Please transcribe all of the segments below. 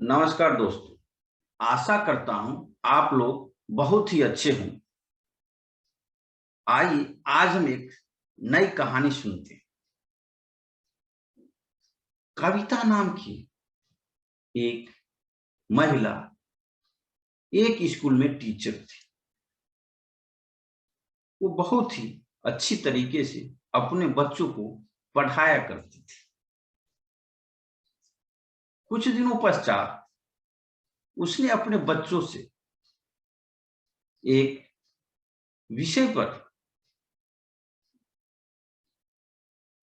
नमस्कार दोस्तों। आशा करता हूं आप लोग बहुत ही अच्छे हों। आइए आज हम एक नई कहानी सुनते हैं। कविता नाम की एक महिला एक स्कूल में टीचर थी। वो बहुत ही अच्छी तरीके से अपने बच्चों को पढ़ाया करती थी। कुछ दिनों पश्चात उसने अपने बच्चों से एक विषय पर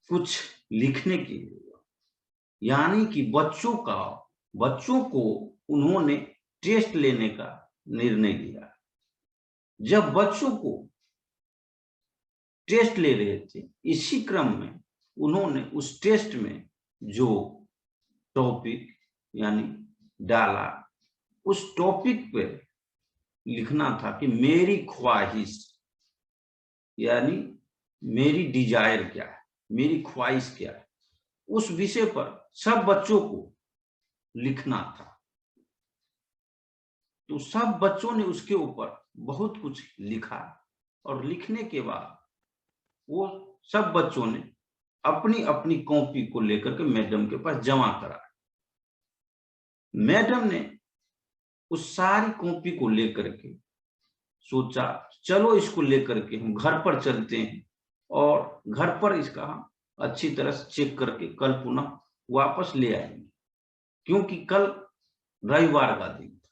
कुछ लिखने की, यानी कि बच्चों को उन्होंने टेस्ट लेने का निर्णय लिया। जब बच्चों को टेस्ट ले रहे थे, इसी क्रम में उन्होंने उस टेस्ट में जो टॉपिक यानी डाला, उस टॉपिक पे लिखना था कि मेरी ख्वाहिश, यानी मेरी डिजायर क्या है, मेरी ख्वाहिश क्या है। उस विषय पर सब बच्चों को लिखना था। तो सब बच्चों ने उसके ऊपर बहुत कुछ लिखा और लिखने के बाद वो सब बच्चों ने अपनी अपनी कॉपी को लेकर के मैडम के पास जमा करा। मैडम ने उस सारी कॉपी को लेकर के सोचा, चलो इसको लेकर के हम घर पर चलते हैं और घर पर इसका अच्छी तरह से चेक करके कल पुनः वापस ले आएंगे, क्योंकि कल रविवार का दिन था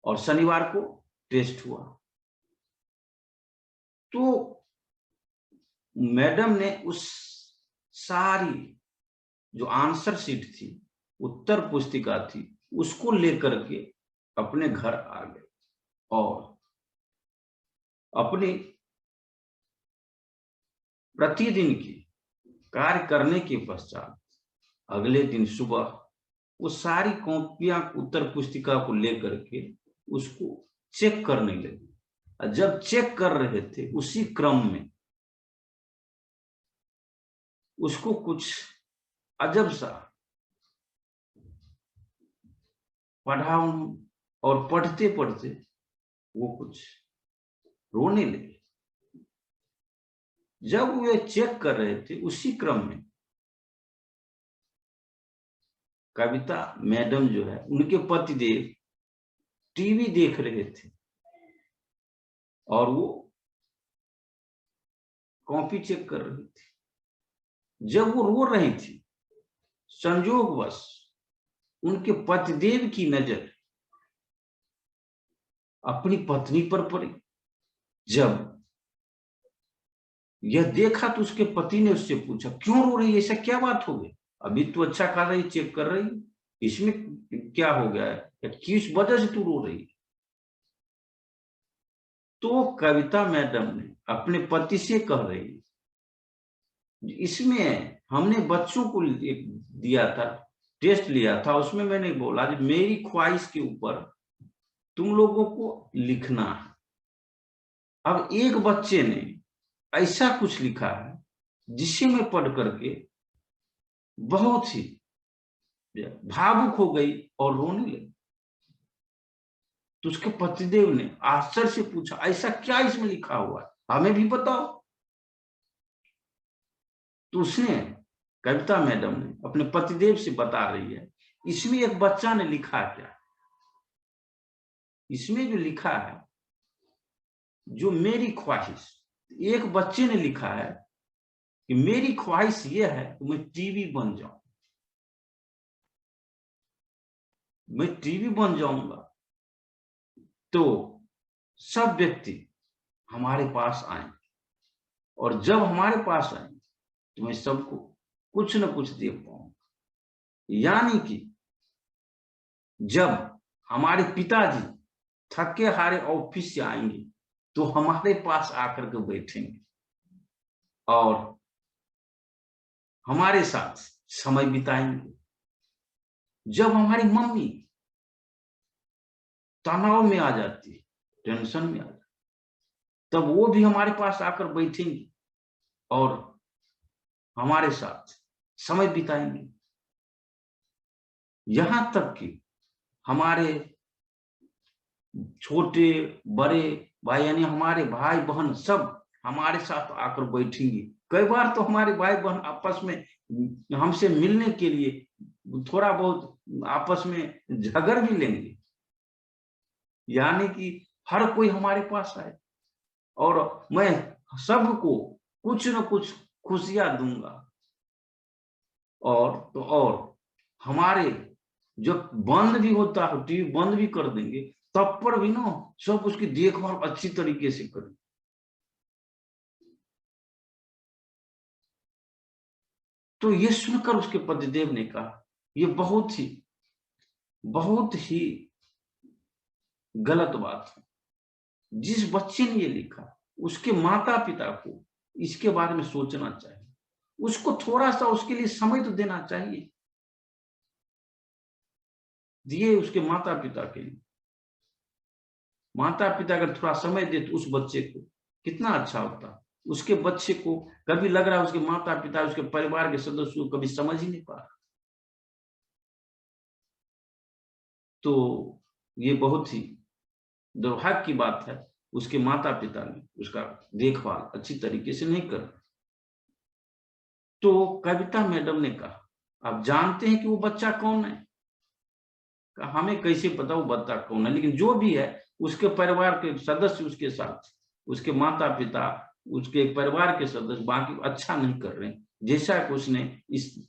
और शनिवार को टेस्ट हुआ। तो मैडम ने उस सारी जो आंसर शीट थी, उत्तर पुस्तिका थी, उसको लेकर के अपने घर आ गए और अपने प्रतिदिन की कार्य करने के पश्चात अगले दिन सुबह वो सारी कॉपियां उत्तर पुस्तिका को लेकर के उसको चेक करने लगे। और जब चेक कर रहे थे, उसी क्रम में उसको कुछ अजब सा पढ़ा और पढ़ते पढ़ते वो कुछ रोने लगे। जब वे चेक कर रहे थे, उसी क्रम में कविता मैडम जो है, उनके पतिदेव टीवी देख रहे थे और वो कॉपी चेक कर रही थी। जब वो रो रही थी, संयोगवश उनके पतिदेव की नजर अपनी पत्नी पर पड़ी। जब यह देखा तो उसके पति ने उससे पूछा, क्यों रो रही है, ऐसा क्या बात हो गई? अभी तो अच्छा खा रही, चेक कर रही, इसमें क्या हो गया है, किस वजह से तू रो रही? तो कविता मैडम ने अपने पति से कह रही, इसमें हमने बच्चों को दिया था, टेस्ट लिया था, उसमें मैंने बोला मेरी ख्वाहिश के ऊपर तुम लोगों को लिखना है। अब एक बच्चे ने ऐसा कुछ लिखा है जिसे मैं पढ़ करके बहुत ही भावुक हो गई और रोने लगी। तो उसके पतिदेव ने आश्चर्य से पूछा, ऐसा क्या इसमें लिखा हुआ है, हमें भी बताओ। तो उसने, कविता मैडम ने अपने पतिदेव से बता रही है, इसमें एक बच्चा ने लिखा क्या, इसमें जो लिखा है, जो मेरी ख्वाहिश, एक बच्चे ने लिखा है कि मेरी ख्वाहिश यह है कि मैं टीवी बन जाऊं, मैं टीवी बन जाऊंगा तो सब व्यक्ति हमारे पास आए और जब हमारे पास आए तो मैं सबको कुछ न कुछ दे पाऊंगा। यानी कि जब हमारे पिताजी थके हारे ऑफिस से आएंगे तो हमारे पास आकर के बैठेंगे और हमारे साथ समय बिताएंगे। जब हमारी मम्मी तनाव में आ जाती है, टेंशन में आ जाती है, तब वो भी हमारे पास आकर बैठेंगी और हमारे साथ समय बिताएंगे। यहां तक कि हमारे छोटे बड़े भाई यानी हमारे भाई बहन सब हमारे साथ आकर बैठेंगे। कई बार तो हमारे भाई बहन आपस में हमसे मिलने के लिए थोड़ा बहुत आपस में झगड़ भी लेंगे, यानी कि हर कोई हमारे पास आए और मैं सबको कुछ न कुछ खुशियां दूंगा। और हमारे जब बंद भी होता है, टीवी बंद भी कर देंगे, तब पर भी ना सब उसकी देखभाल अच्छी तरीके से करें। तो ये सुनकर उसके पतिदेव ने कहा, ये बहुत ही गलत बात है। जिस बच्चे ने ये लिखा उसके माता पिता को इसके बारे में सोचना चाहिए, उसको थोड़ा सा उसके लिए समय तो देना चाहिए। दिए उसके माता पिता के लिए, माता पिता अगर थोड़ा समय दे तो उस बच्चे को कितना अच्छा होता। उसके बच्चे को कभी लग रहा है उसके माता पिता उसके परिवार के सदस्यों को कभी समझ ही नहीं पा रहा। तो ये बहुत ही दुर्भाग्य की बात है, उसके माता पिता ने उसका देखभाल अच्छी तरीके से नहीं कर। तो कविता मैडम ने कहा, आप जानते हैं कि वो बच्चा कौन है? कहा, हमें कैसे पता वो बच्चा कौन है, लेकिन जो भी है उसके परिवार के सदस्य उसके साथ, उसके माता पिता, उसके परिवार के सदस्य बाकी अच्छा नहीं कर रहे, जैसा कि उसने इस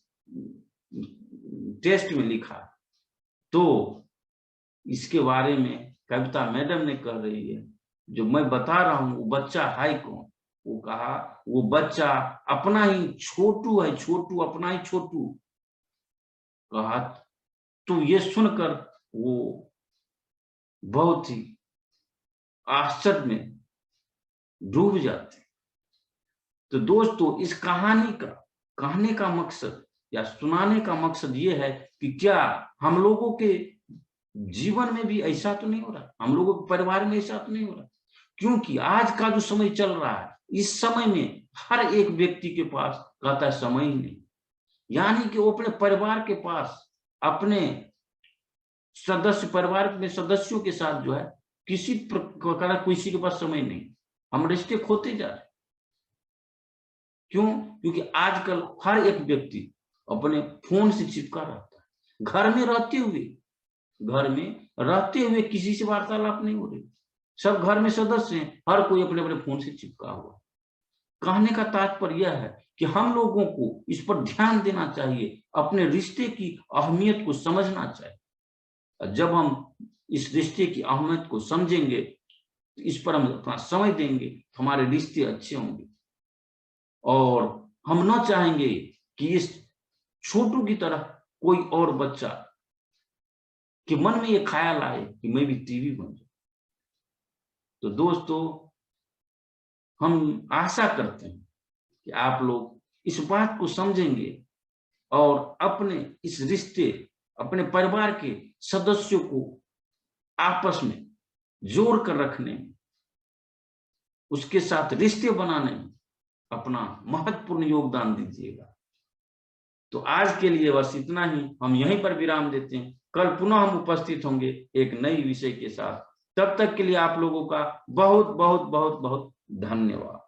टेस्ट में लिखा। तो इसके बारे में कविता मैडम ने कह रही है, जो मैं बता रहा हूं वो बच्चा है कौन? वो कहा, वो बच्चा अपना ही छोटू है, छोटू अपना ही छोटू। कहा तो ये सुनकर वो बहुत ही आश्चर्य में डूब जाते। तो दोस्तों, इस कहानी का कहने का मकसद या सुनाने का मकसद ये है कि क्या हम लोगों के जीवन में भी ऐसा तो नहीं हो रहा, हम लोगों के परिवार में ऐसा तो नहीं हो रहा? क्योंकि आज का जो समय चल रहा है, इस समय में हर एक व्यक्ति के पास कहता है समय ही नहीं, यानी कि वो अपने परिवार के पास, अपने सदस्य परिवार में सदस्यों के साथ जो है किसी प्रकार किसी के पास समय नहीं। हम रिश्ते खोते जा रहे। क्यों? क्योंकि आजकल हर एक व्यक्ति अपने फोन से चिपका रहता है। घर में रहते हुए किसी से वार्तालाप नहीं हो रही। सब घर में सदस्य हैं, हर कोई अपने अपने फोन से चिपका हुआ। कहने का तात्पर्य यह है कि हम लोगों को इस पर ध्यान देना चाहिए, अपने रिश्ते की अहमियत को समझना चाहिए। जब हम इस रिश्ते की अहमियत को समझेंगे, इस पर हम अपना समय देंगे, हमारे रिश्ते अच्छे होंगे। और हम ना चाहेंगे कि इस छोटू की तरह कोई और बच्चा के मन में ये ख्याल आए कि मैं भी टीवी बन जाऊं। तो दोस्तों, हम आशा करते हैं कि आप लोग इस बात को समझेंगे और अपने इस रिश्ते, अपने परिवार के सदस्यों को आपस में जोड़ कर रखने में, उसके साथ रिश्ते बनाने में अपना महत्वपूर्ण योगदान दीजिएगा। तो आज के लिए बस इतना ही, हम यहीं पर विराम देते हैं। कल पुनः हम उपस्थित होंगे एक नई विषय के साथ। तब तक के लिए आप लोगों का बहुत बहुत बहुत बहुत धन्यवाद।